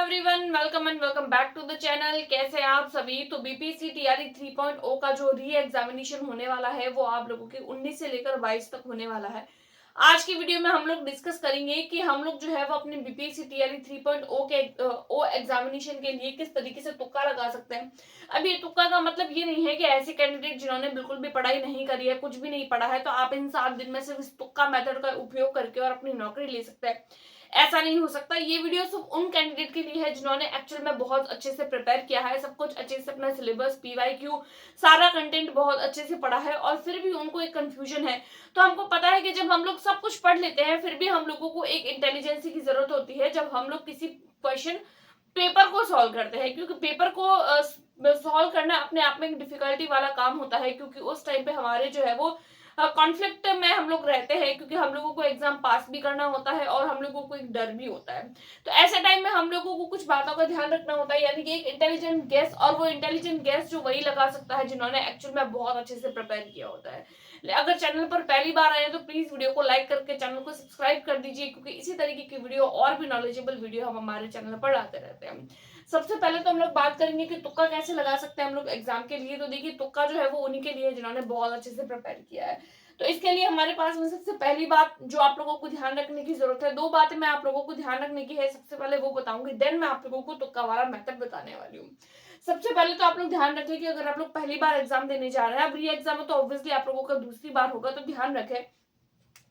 Everyone, welcome and welcome back to the channel. कैसे हैं आप सभी। तो बीपीएससी टीआरई 3.0 का जो री एग्जामिनेशन होने वाला है वो आप लोगों के 19 से लेकर 22 तक होने वाला है। आज की वीडियो में हम लोग डिस्कस करेंगे कि हम लोग जो है वो अपने बीपीएससी टीआरई 3.0 के ओ एग्जामिनेशन के लिए किस तरीके से तुक्का लगा सकते हैं। अब ये तुक्का का मतलब ये नहीं है कि ऐसे कैंडिडेट जिन्होंने बिल्कुल भी पढ़ाई नहीं करी है, कुछ भी नहीं पढ़ा है, तो आप इन 7 दिन में सिर्फ इस तुक्का मेथड का उपयोग करके और अपनी नौकरी ले सकते हैं। ऐसा नहीं हो सकता। ये वीडियो सिर्फ उन कैंडिडेट के लिए है जिन्होंने एक्चुअल में बहुत अच्छे से प्रिपेयर किया है, सब कुछ अच्छे से, अपना सिलेबस, पीवाईक्यू, सारा कंटेंट बहुत अच्छे से पढ़ा है और फिर भी उनको एक कंफ्यूजन है। तो हमको पता है कि जब हम लोग सब कुछ पढ़ लेते हैं फिर भी हम लोगों को एक इंटेलिजेंसी की जरूरत होती है जब हम लोग किसी क्वेश्चन पेपर को सॉल्व करते हैं, क्योंकि पेपर को सॉल्व करना अपने आप में एक डिफिकल्टी वाला काम होता है, क्योंकि उस टाइम पे हमारे जो है वो कॉन्फ्लिक्ट में हम लोग रहते हैं, क्योंकि हम लोगों को एग्जाम पास भी करना होता है और हम लोगों को एक डर भी होता है। तो ऐसे टाइम में हम लोगों को कुछ बातों का ध्यान रखना होता है, यानी कि एक इंटेलिजेंट गेस, और वो इंटेलिजेंट गेस जो वही लगा सकता है जिन्होंने एक्चुअल में बहुत अच्छे से प्रिपेयर किया होता है। अगर चैनल पर पहली बार आए तो प्लीज वीडियो को लाइक करके चैनल को सब्सक्राइब कर दीजिए, क्योंकि इसी तरीके की वीडियो और भी नॉलेजेबल वीडियो हम हमारे चैनल पर आते रहते हैं। सबसे पहले तो हम लोग बात करेंगे कि तुक्का कैसे लगा सकते हैं हम लोग एग्जाम के लिए। तो देखिए, तुक्का जो है वो उन्हीं के लिए है जिन्होंने बहुत अच्छे से प्रिपेयर किया है। तो इसके लिए हमारे पास में सबसे पहली बात जो आप लोगों को ध्यान रखने की जरूरत है, दो बातें मैं आप लोगों को ध्यान रखने की है, सबसे पहले वो बताऊंगी, देन मैं आप लोगों को तुक्का वाला मेथड बताने वाली हूँ। सबसे पहले तो आप लोग ध्यान रखें कि अगर आप लोग पहली बार एग्जाम देने जा रहे हैं, अब री एग्जाम है तो ऑब्वियसली आप लोगों का दूसरी बार होगा, तो ध्यान रखें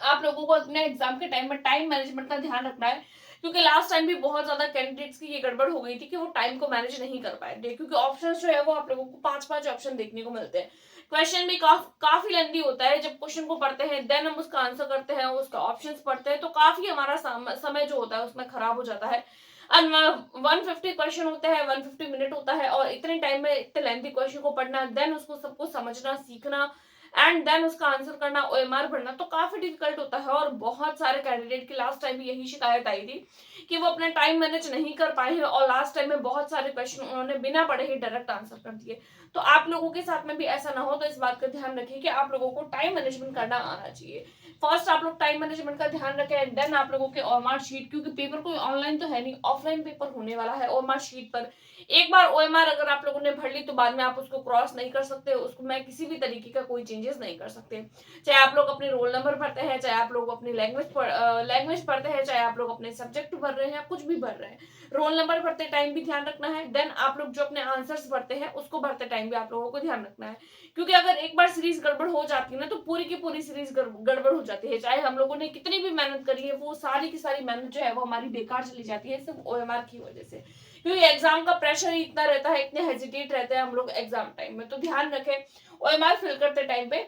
आप लोगों को अपने एग्जाम के टाइम में टाइम मैनेजमेंट का ध्यान रखना है। क्योंकि लास्ट टाइम भी बहुत ज्यादा कैंडिडेट्स की ये गड़बड़ हो गई थी कि वो टाइम को मैनेज नहीं कर पाए थे, क्योंकि ऑप्शन जो है वो आप लोगों को 5-5 ऑप्शन देखने को मिलते हैं। क्वेश्चन भी काफी लेंदी होता है। जब क्वेश्चन को पढ़ते हैं देन हम उसका आंसर करते हैं, उसका ऑप्शन पढ़ते हैं, तो काफी हमारा समय जो होता है उसमें खराब हो जाता है। 150 क्वेश्चन होते हैं, 150 मिनट होता है, और इतने टाइम में इतने लेंथी क्वेश्चन को पढ़ना, देन उसको सबको समझना, सीखना, एंड देन उसका आंसर करना, ओएमआर भरना, तो काफी डिफिकल्ट होता है। और बहुत सारे कैंडिडेट की लास्ट टाइम भी यही शिकायत आई थी कि वो अपना टाइम मैनेज नहीं कर पाए हैं और लास्ट टाइम में बहुत सारे क्वेश्चन उन्होंने बिना पढ़े ही डायरेक्ट आंसर कर दिए। तो आप लोगों के साथ में भी ऐसा ना हो, तो इस बात का ध्यान रखिए कि आप लोगों को टाइम मैनेजमेंट करना आना चाहिए। फर्स्ट आप लोग टाइम मैनेजमेंट का ध्यान रखें, देन आप लोगों के ओएमआर शीट, क्योंकि पेपर कोई ऑनलाइन तो है नहीं, ऑफलाइन पेपर होने वाला है। ओएमआर शीट पर एक बार ओएमआर अगर आप लोगों ने भर ली तो बाद में आप उसको क्रॉस नहीं कर सकते, उसको मैं किसी भी तरीके का कोई चेंजेस नहीं कर सकते। चाहे आप लोग अपने रोल नंबर भरते हैं, चाहे आप लोग अपनी लैंग्वेज पढ़ते हैं, चाहे आप लोग अपने सब्जेक्ट भर रहे हैं, कुछ भी भर रहे हैं, रोल नंबर भरते टाइम भी ध्यान रखना है। देन आप लोग जो अपने आंसर्स भरते हैं उसको भरते टाइम भी आप लोगों को ध्यान रखना है, क्योंकि अगर एक बार सीरीज गड़बड़ हो जाती है ना, तो पूरी की पूरी सीरीज गड़बड़ हो जाती है। चाहे हम लोगों ने कितनी भी मेहनत करी है, वो सारी की सारी मेहनत जो है वो हमारी बेकार चली जाती है, सिर्फ ओएमआर की वजह से, क्योंकि एग्जाम का प्रेशर ही इतना रहता है, इतने हेजिटेट रहते हैं हम लोग एग्जाम टाइम में। तो ध्यान रखें ओएमआर फिल करते टाइम पे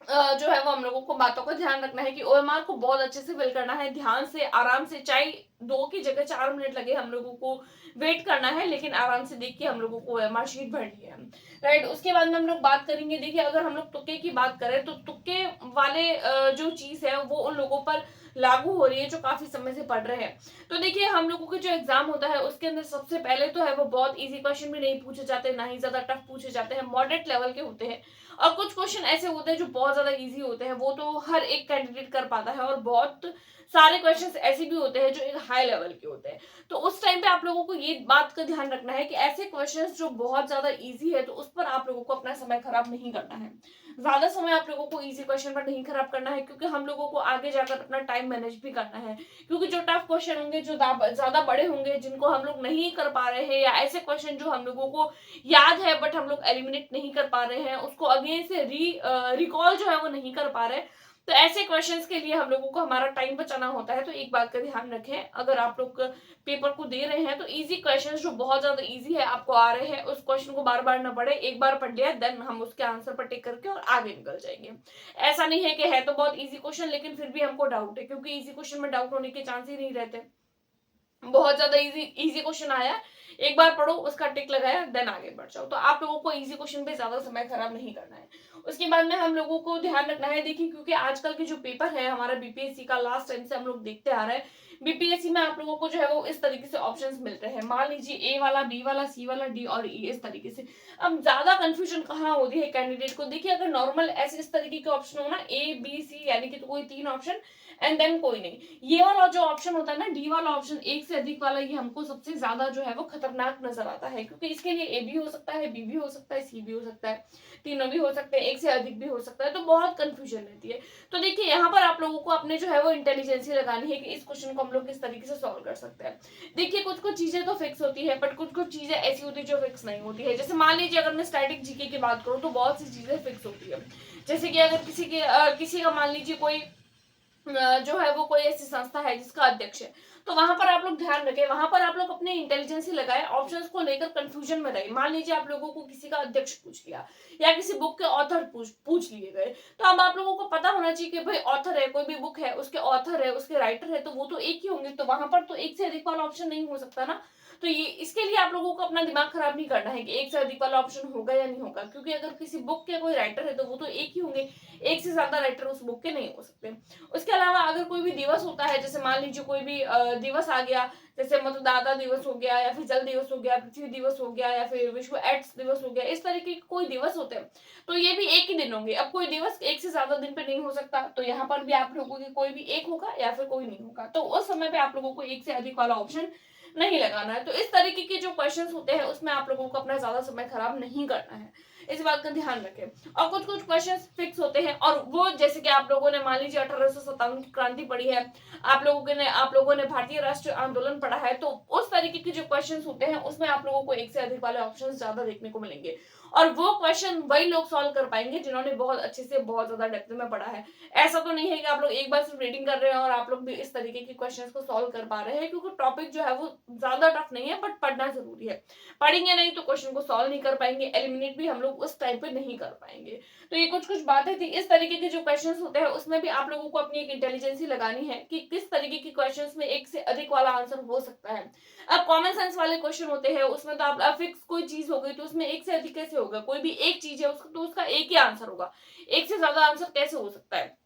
जो है वो हम लोगों को बातों का ध्यान रखना है कि ओएमआर को बहुत अच्छे से फिल करना है, ध्यान से, आराम से, चाहे 2 की जगह 4 मिनट लगे हम लोगों को वेट करना है, लेकिन आराम से देख के हम लोगों को ओएमआर शीट भरनी है। राइट, उसके बाद में हम लोग बात करेंगे। देखिए, अगर हम लोग तुक्के की बात करें तो तुक्के वाले जो चीज है वो उन लोगों पर लागू हो रही है जो काफी समय से पढ़ रहे हैं। तो देखिए, हम लोगों के जो एग्जाम होता है उसके अंदर सबसे पहले तो है वो बहुत इजी क्वेश्चन भी नहीं पूछे जाते, ना ही ज्यादा टफ पूछे जाते हैं, मॉडरेट लेवल के होते हैं। और कुछ क्वेश्चन ऐसे होते हैं जो बहुत ज्यादा इजी होते हैं, वो तो हर एक कैंडिडेट कर पाता है, और बहुत सारे क्वेश्चंस ऐसे भी होते हैं जो एक हाई लेवल के होते हैं। तो उस टाइम पे आप लोगों को ये बात का ध्यान रखना है कि ऐसे क्वेश्चंस जो बहुत ज्यादा इजी है तो उस पर आप लोगों को अपना समय खराब नहीं करना है। ज्यादा समय आप लोगों को इजी क्वेश्चन पर नहीं खराब करना है, क्योंकि हम लोगों को आगे जाकर अपना टाइम मैनेज भी करना है। क्योंकि जो टफ क्वेश्चन होंगे, जो ज्यादा बड़े होंगे, जिनको हम लोग नहीं कर पा रहे हैं, या ऐसे क्वेश्चन जो हम लोगों को याद है बट हम लोग एलिमिनेट नहीं कर पा रहे हैं, उसको अगेन से रिकॉल जो है वो नहीं कर पा रहे, तो ऐसे क्वेश्चंस के लिए हम लोगों को हमारा टाइम बचाना होता है। तो एक बात का ध्यान रखें, अगर आप लोग पेपर को दे रहे हैं तो इजी क्वेश्चंस जो बहुत ज्यादा इजी है आपको आ रहे हैं, उस क्वेश्चन को बार बार ना पढ़े, एक बार पढ़ लिया देन हम उसके आंसर पर टिक करके और आगे निकल जाएंगे। ऐसा नहीं है कि है तो बहुत इजी क्वेश्चन लेकिन फिर भी हमको डाउट है, क्योंकि इजी क्वेश्चन में डाउट होने के चांस ही नहीं रहते। बहुत ज्यादा इजी क्वेश्चन आया, एक बार पढ़ो, उसका टिक लगाया, देन आगे बढ़ जाओ। तो आप लोगों को इजी क्वेश्चन पे ज्यादा समय खराब नहीं करना है। उसके बाद में हम लोगों को ध्यान रखना है, देखिए, क्योंकि आजकल के जो पेपर है हमारा बीपीएससी का, लास्ट टाइम से हम लोग देखते आ रहे हैं, बीपीएससी में आप लोगों को जो है वो इस तरीके से ऑप्शंस मिलते हैं। मान लीजिए ए वाला, बी वाला, सी वाला, डी और ई, इस तरीके से। अब ज्यादा कंफ्यूजन कहाँ होती है कैंडिडेट को, देखिए, अगर नॉर्मल ऐसे इस तरीके के ऑप्शन हो ना, ए बी सी, यानी कि तो कोई 3 ऑप्शन, एंड देन कोई नहीं। ये वाला जो ऑप्शन होता है ना, डी वाला ऑप्शन, एक से अधिक वाला, ये हमको सबसे ज्यादा जो है वो खतरनाक नजर आता है, क्योंकि इसके लिए ए भी हो सकता है, बी भी हो सकता है, सी भी हो सकता है, तीनों भी हो सकते हैं, एक से अधिक भी हो सकता है, तो बहुत कंफ्यूजन रहती है। तो देखिए यहाँ पर आप लोगों को अपने जो है वो इंटेलिजेंसी लगानी है कि इस क्वेश्चन को हम लोग किस तरीके से सॉल्व कर सकते हैं। देखिए कुछ कुछ चीजें तो फिक्स होती है, बट कुछ कुछ चीजें ऐसी होती है जो फिक्स नहीं होती है। जैसे मान लीजिए अगर मैं स्टैटिक जीके की बात करूँ तो बहुत सी चीजें फिक्स होती है। जैसे कि अगर किसी का मान लीजिए कोई जो है वो कोई ऐसी संस्था है जिसका अध्यक्ष है, तो वहां पर आप लोग ध्यान रखें, वहां पर आप लोग अपने इंटेलिजेंसी लगाए, ऑप्शंस को लेकर कंफ्यूजन में रहे। मान लीजिए आप लोगों को किसी का अध्यक्ष पूछ लिया या किसी बुक के ऑथर पूछ लिए गए, तो अब आप लोगों को पता होना चाहिए कि भाई ऑथर है, कोई भी बुक है, उसके ऑथर है, उसके राइटर है, तो वो तो एक ही होंगे, तो वहां पर तो एक से अधिक वाला ऑप्शन नहीं हो सकता ना। तो ये इसके लिए आप लोगों को अपना दिमाग खराब नहीं करना है कि एक से अधिक वाला ऑप्शन होगा या नहीं होगा, क्योंकि अगर किसी बुक के कोई राइटर है तो वो तो एक ही होंगे, एक से ज्यादा राइटर उस बुक के नहीं हो सकते। उसके अलावा अगर कोई भी दिवस होता है, जैसे मान लीजिए कोई भी दिवस आ गया, जैसे मतदाता दिवस हो गया, या फिर जल दिवस हो गया, पृथ्वी दिवस हो गया, या फिर विश्व एड्स दिवस हो गया, इस तरीके के कोई दिवस होते हैं, तो ये भी एक ही दिन होंगे। अब कोई दिवस एक से ज्यादा दिन पे नहीं हो सकता, तो यहाँ पर भी आप लोगों के कोई भी एक होगा या फिर कोई नहीं होगा, तो उस समय पे आप लोगों को एक से अधिक वाला ऑप्शन नहीं लगाना है। तो इस तरीके के जो क्वेश्चंस होते हैं उसमें आप लोगों को अपना ज्यादा समय खराब नहीं करना है, इस बात का ध्यान रखें। और कुछ कुछ क्वेश्चन फिक्स होते हैं, और वो जैसे कि आप लोगों ने मान लीजिए 1857 की क्रांति पढ़ी है, आप लोगों ने भारतीय राष्ट्रीय आंदोलन पढ़ा है, तो उस तरीके के जो क्वेश्चन होते हैं उसमें आप लोगों को एक से अधिक वाले ऑप्शन ज्यादा देखने को मिलेंगे, और वो क्वेश्चन वही लोग सॉल्व कर पाएंगे जिन्होंने बहुत अच्छे से बहुत ज्यादा डेप्थ में पढ़ा है। ऐसा तो नहीं है कि आप लोग एक बार सिर्फ रीडिंग कर रहे हैं और आप लोग भी इस तरीके के क्वेश्चंस को सॉल्व कर पा रहे हैं, क्योंकि टॉपिक जो है वो ज्यादा टफ नहीं है, बट पढ़ना जरूरी है। पढ़ेंगे नहीं तो क्वेश्चन को सॉल्व नहीं कर पाएंगे, एलिमिनेट भी हम लोग उस टाइम पे नहीं कर पाएंगे। तो ये कुछ कुछ बातें थी। इस तरीके के जो क्वेश्चंस होते हैं उसमें भी आप लोगों को अपनी एक इंटेलिजेंसी लगानी है कि किस तरीके के क्वेश्चंस में एक से अधिक वाला आंसर हो सकता है। अब कॉमन सेंस वाले क्वेश्चन होते हैं, उसमें तो आप फिक्स कोई चीज हो गई तो उसमें एक से अधिक कैसे होगा, कोई भी एक चीज है उसका तो उसका एक ही आंसर होगा, एक से ज्यादा आंसर कैसे हो सकता है।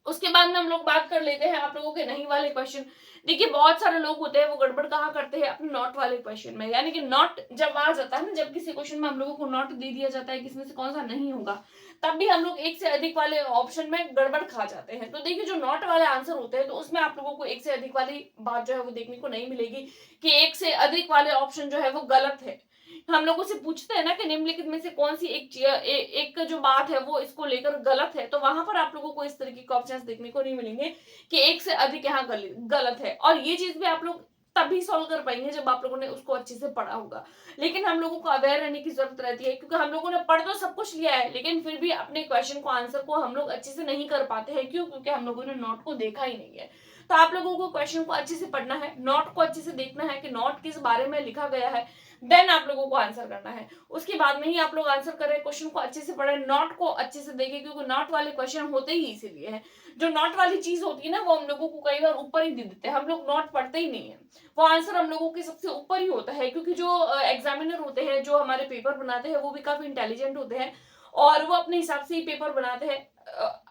उसके बाद में हम लोग बात कर लेते हैं आप लोगों के नहीं वाले क्वेश्चन। देखिए बहुत सारे लोग होते हैं वो गड़बड़ कहाँ करते हैं अपने नॉट वाले क्वेश्चन में, यानी कि नॉट जब आ जाता है ना, जब किसी क्वेश्चन में हम लोगों को नॉट दे दिया जाता है किसमें से कौन सा नहीं होगा, तब भी हम लोग एक से अधिक वाले ऑप्शन में गड़बड़ खा जाते हैं। तो देखिए जो नॉट वाले आंसर होते हैं तो उसमें आप लोगों को एक से अधिक वाली बात जो है वो देखने को नहीं मिलेगी कि एक से अधिक वाले ऑप्शन जो है वो गलत है। हम लोगों से पूछते हैं ना कि निम्नलिखित में से कौन सी एक जो बात है वो इसको लेकर गलत है, तो वहां पर आप लोगों को इस तरीके के ऑप्शंस देखने को नहीं मिलेंगे कि एक से अधिक यहाँ गलत है। और ये चीज भी आप लोग तभी सॉल्व कर पाएंगे जब आप लोगों ने उसको अच्छे से पढ़ा होगा। लेकिन हम लोगों को अवेयर रहने की जरूरत रहती है, क्योंकि हम लोगों ने पढ़ तो सब कुछ लिया है लेकिन फिर भी अपने क्वेश्चन को आंसर को हम लोग अच्छे से नहीं कर पाते हैं। क्यों? क्योंकि हम लोगों ने नोट को देखा ही नहीं है। तो आप लोगों को क्वेश्चन को अच्छे से पढ़ना है, नोट को अच्छे से देखना है कि नोट किस बारे में लिखा गया है, देन आप लोगों को आंसर करना है। उसके बाद में ही आप लोग आंसर करें, क्वेश्चन को अच्छे से पढ़ें, नोट को अच्छे से देखें, क्योंकि नोट वाले क्वेश्चन होते ही इसीलिए है। जो नोट वाली चीज होती है ना वो हम लोगों को कई बार ऊपर ही दे देते हैं, हम लोग नोट पढ़ते ही नहीं है, वो आंसर हम लोगों के सबसे ऊपर ही होता है। क्योंकि जो एग्जामिनर होते हैं, जो हमारे पेपर बनाते हैं, वो भी काफी इंटेलिजेंट होते हैं और वो अपने हिसाब से ही पेपर बनाते हैं।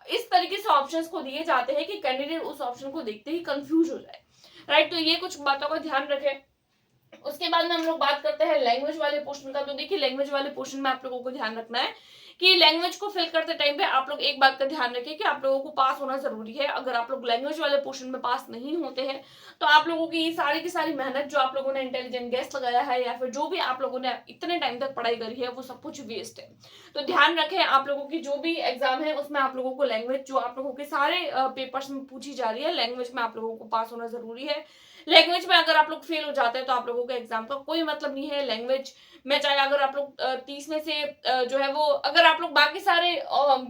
इस तरीके से ऑप्शंस को दिए जाते हैं कि कैंडिडेट उस ऑप्शन को देखते ही कंफ्यूज हो जाए, राइट। तो ये कुछ बातों का ध्यान रखें। उसके बाद में हम लोग बात करते हैं लैंग्वेज वाले पोर्शन का। तो देखिए लैंग्वेज वाले पोर्शन में आप लोगों को ध्यान रखना है कि लैंग्वेज को फिल करते टाइम पे आप लोग एक बात का ध्यान रखें कि आप लोगों को पास होना जरूरी है। अगर आप लोग लैंग्वेज वाले पोर्शन में पास नहीं होते हैं तो आप लोगों की सारी की सारी मेहनत जो आप लोगों ने इंटेलिजेंट गेस लगाया है या फिर जो भी आप लोगों ने इतने टाइम तक पढ़ाई करी है वो सब कुछ वेस्ट है। तो ध्यान रखें, आप लोगों की जो भी एग्जाम है उसमें आप लोगों को लैंग्वेज जो आप लोगों के सारे पेपर्स में पूछी जा रही है, लैंग्वेज में आप लोगों को पास होना जरूरी है। लैंग्वेज में अगर आप लोग फेल हो जाते हैं तो आप लोगों के एग्जाम का कोई मतलब नहीं है। लैंग्वेज में चाहे अगर आप लोग 30 में से जो है वो अगर आप लोग बाकी सारे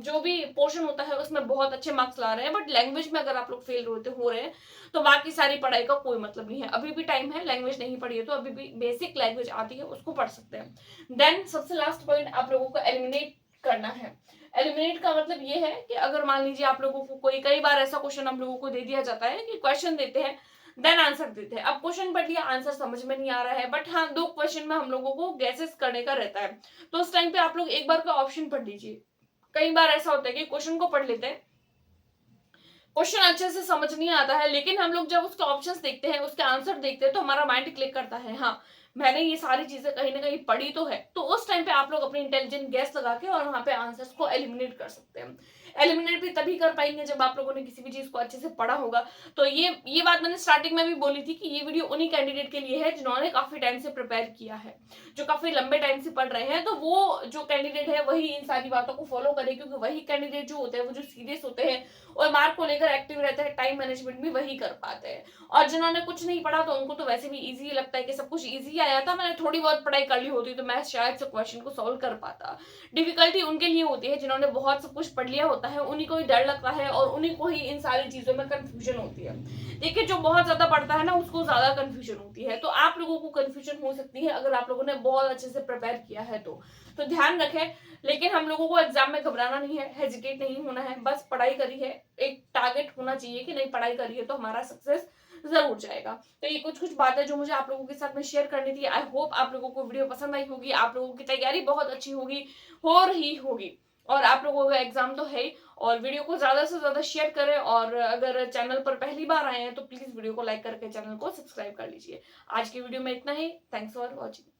जो भी पोर्शन होता है उसमें बहुत अच्छे मार्क्स ला रहे हैं, बट लैंग्वेज में अगर आप लोग फेल हो रहे हैं तो बाकी सारी पढ़ाई का कोई मतलब नहीं है। अभी भी टाइम है, लैंग्वेज नहीं पढ़ी है तो अभी भी बेसिक लैंग्वेज आती है उसको पढ़ सकते हैं। देन सबसे लास्ट पॉइंट आप लोगों को एलिमिनेट करना है। एलिमिनेट का मतलब ये है कि अगर मान लीजिए आप लोगों को कोई कई बार ऐसा क्वेश्चन हम लोगों को दे दिया जाता है कि क्वेश्चन देते हैं देन आंसर देते हैं। अब क्वेश्चन पढ़ लिया, आंसर समझ में नहीं आ रहा है, बट हाँ 2 क्वेश्चन में हम लोगों को गैसेस करने का रहता है, तो उस टाइम पे आप लोग एक बार का ऑप्शन पढ़ लीजिए। कई बार ऐसा होता है कि क्वेश्चन को पढ़ लेते हैं, क्वेश्चन अच्छे से समझ नहीं आता है, लेकिन हम लोग जब उसके ऑप्शंस देखते हैं, उसके आंसर देखते हैं तो हमारा माइंड क्लिक करता है हाँ मैंने ये सारी चीजें कहीं ना कहीं पढ़ी तो है। तो उस टाइम पे आप लोग अपने इंटेलिजेंट गैस लगा के और वहां पे आंसर्स को एलिमिनेट कर सकते हैं। एलिमिनेट भी तभी कर पाएंगे जब आप लोगों ने किसी भी चीज को अच्छे से पढ़ा होगा। तो ये बात मैंने स्टार्टिंग में भी बोली थी कि ये वीडियो उन्हीं कैंडिडेट के लिए है जिन्होंने काफी टाइम से प्रिपेयर किया है, जो काफी लंबे टाइम से पढ़ रहे हैं। तो वो जो कैंडिडेट है वही इन सारी बातों को फॉलो करे, क्योंकि वही कैंडिडेट जो होते हैं वो जो सीरियस होते हैं और मार्क को लेकर एक्टिव रहते हैं, टाइम मैनेजमेंट भी वही कर पाते हैं। और जिन्होंने कुछ नहीं पढ़ा तो उनको तो वैसे भी इजी लगता है कि सब कुछ इजी आया था, मैंने थोड़ी बहुत पढ़ाई कर ली होती तो मैं शायद से क्वेश्चन को सॉल्व कर पाता। डिफिकल्टी उनके लिए होती है जिन्होंने बहुत सब कुछ पढ़ लिया होता है, उन्हीं को ही डर लगता है और उन्हीं को ही इन सारी चीजों में कंफ्यूजन होती है। देखिए जो बहुत ज्यादा पढ़ता है ना उसको ज्यादा कंफ्यूजन होती है, तो आप लोगों को कंफ्यूजन हो सकती है अगर आप लोगों ने बहुत अच्छे से प्रिपेयर किया है तो ध्यान रखें। लेकिन हम लोगों को एग्जाम में घबराना नहीं है, हेजिटेट नहीं होना है, बस पढ़ाई करी है, एक टारगेट होना चाहिए कि नहीं पढ़ाई करी है तो हमारा सक्सेस जरूर जाएगा। तो ये कुछ बातें जो मुझे आप लोगों के साथ में शेयर करनी थी। आई होप आप लोगों को वीडियो पसंद आई होगी, आप लोगों की तैयारी बहुत अच्छी होगी, हो रही होगी, और आप लोगों का एग्जाम तो है ही। और वीडियो को ज्यादा से ज्यादा शेयर करें, और अगर चैनल पर पहली बार आए हैं तो प्लीज वीडियो को लाइक करके चैनल को सब्सक्राइब कर लीजिए। आज की वीडियो में इतना ही। Thanks for watching.